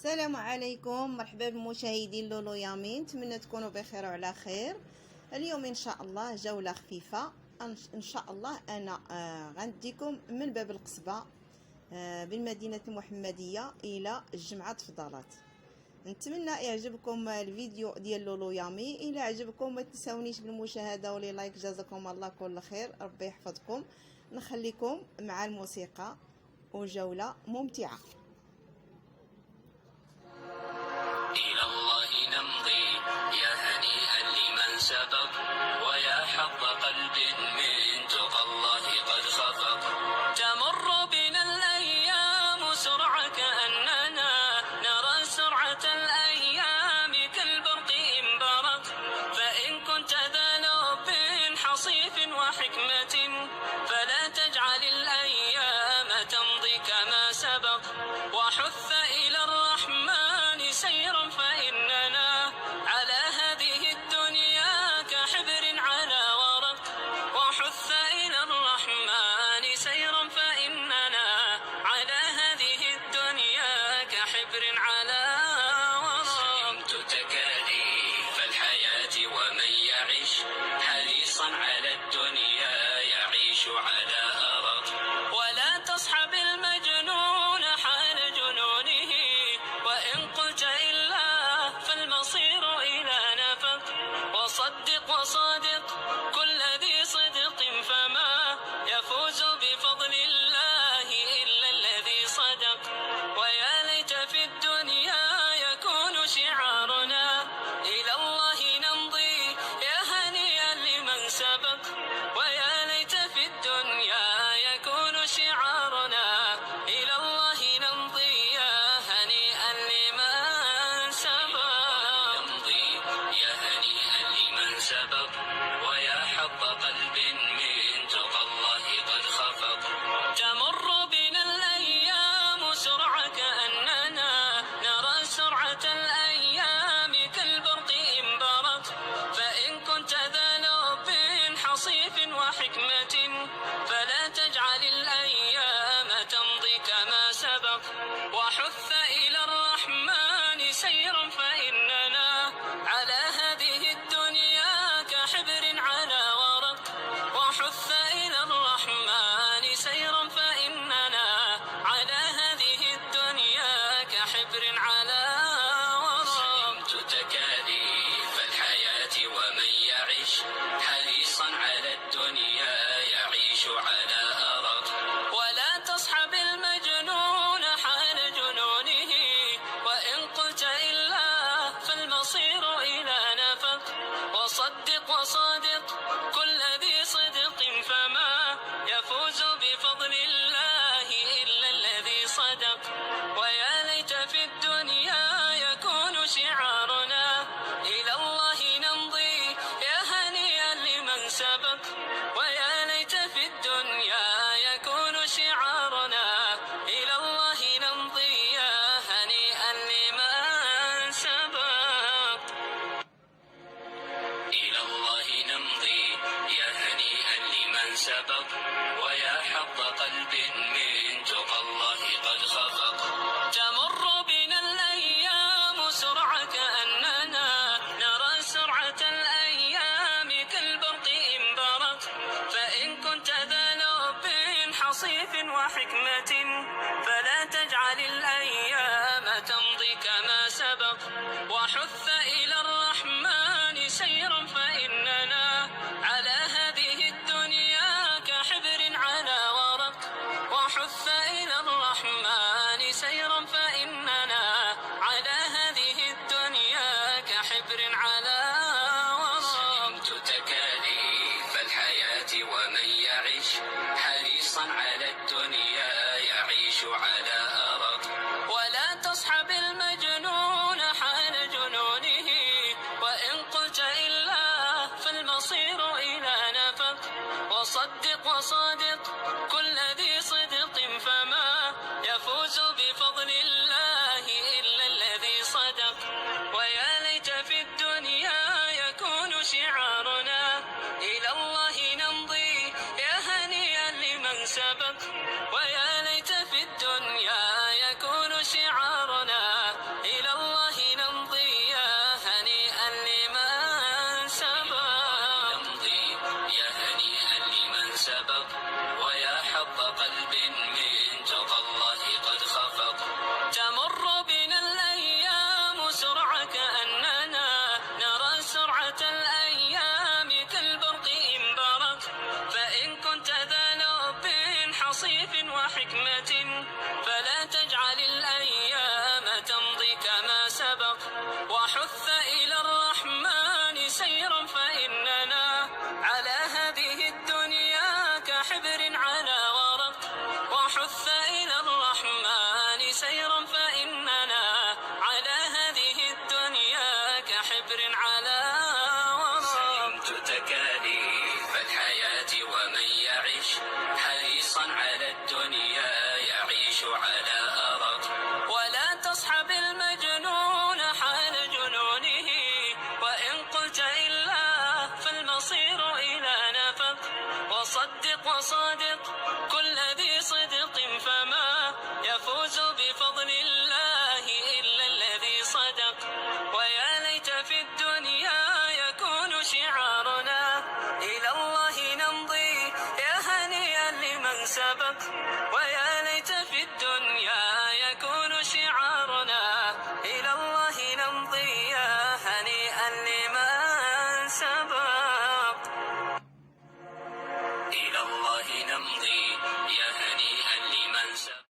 السلام عليكم، مرحبا بمشاهدين لولو يامين. نتمنى تكونوا بخير وعلى خير. اليوم ان شاء الله جوله خفيفه. ان شاء الله انا غنديكم من باب القصبه بالمدينه المحمديه الى جمعه فضالات. نتمنى يعجبكم الفيديو ديال لولو يامي. الى عجبكم ما تنساونيش بالمشاهده ولي لايك. جزاكم الله كل خير، ربي يحفظكم. نخليكم مع الموسيقى وجوله ممتعه. إلى الله نمضي يا هنيئا لمن سبق، ويا حظ قلب من تقى الله قد خفق. تمر بنا الأيام سرعة كأننا نرى سرعة الأيام كالبرق إن برق. فإن كنت ذا لب حصيف وحكمة فلا تجعل الأيام تمضي كما سبق. وحث إلى الرحمن سيرا فإننا على هذه الدنيا كحبر على ورق. وحث إلى الرحمن سيرا فإننا على هذه الدنيا كحبر على ورق. سئمت تكاليف الحياة ومن يعش حريصا على الدنيا يعيش على أرق. ولا تصحب المجنون حال جنونه، وإن قلت إلا فالمصير إلى نفق. وصدق وصادق كل ذي صدق فما يفوز بفضل الله إلا الذي صدق. ويا ليت في الدنيا يكون شعارنا إلى الله نمضي يا هنيئا لمن سبق. ويا ليت في الدنيا يكون شعارنا إلى الله نمضي يا هنيئا لمن سبق. نمضي يا هنيئا لمن سبق، ويا حظ قلب من تقى الله قد خفق. تمر بنا الأيام سرعة كأننا نرى سرعة الأيام كالبرق إن برق. فإن كنت ذا لب حصيف وحكمة فلا تجعل الأيام تمضي كما سبق. وحث إلى الرحمن سيرا فإننا على هذه الدنيا كحبر على ورق. وحث إلى الرحمن سيرا فإننا على هذه الدنيا كحبر على ورق. سئمت تكاليف الحياة ومن يعش حريصا على الدنيا يعيش على أرق. ولا تصحب المجنون حال جنونه، وإن قلت إلا فالمصير إلى نفق. وصدق وصادق كل ذي صدق فما يفوز بفضل الله إلا الذي صدق. ويا ليت في الدنيا يكون شعارنا إلى الله نمضي يا هنيئا لمن سبق. ويا ليت في الدنيا يكون شعارنا إلى الله نمضي يا هنيئا لمن سبق. إلى الله نمضي يا هنيئا لمن سبق، ويا حظ قلب من تقى الله قد خفق. تمر بنا الأيام سرعة كأننا نرى سرعة الأيام كالبرق إن برق. فإن كنت ذا لب حصيف وحكمة فلا تجعل الأيام تمضي كما سبق. وحث إلى الرحمن سيرا فإننا على هذه الدنيا كحبر على ورق. وحث إلى الرحمن سيرا فإننا على هذه الدنيا كحبر على ورق. سئمت تكاليف الحياة ومن يعش حريصا على الدنيا يعيش على أرق. ولا تصحب المجنون حال جنونه، وإن قلت إلا فالمصير إلى نفق. وصدق وصادق كل ذي صدق فما يفوز بفضل الله إلا الذي صدق. ويا ليت في الدنيا تنطلق كل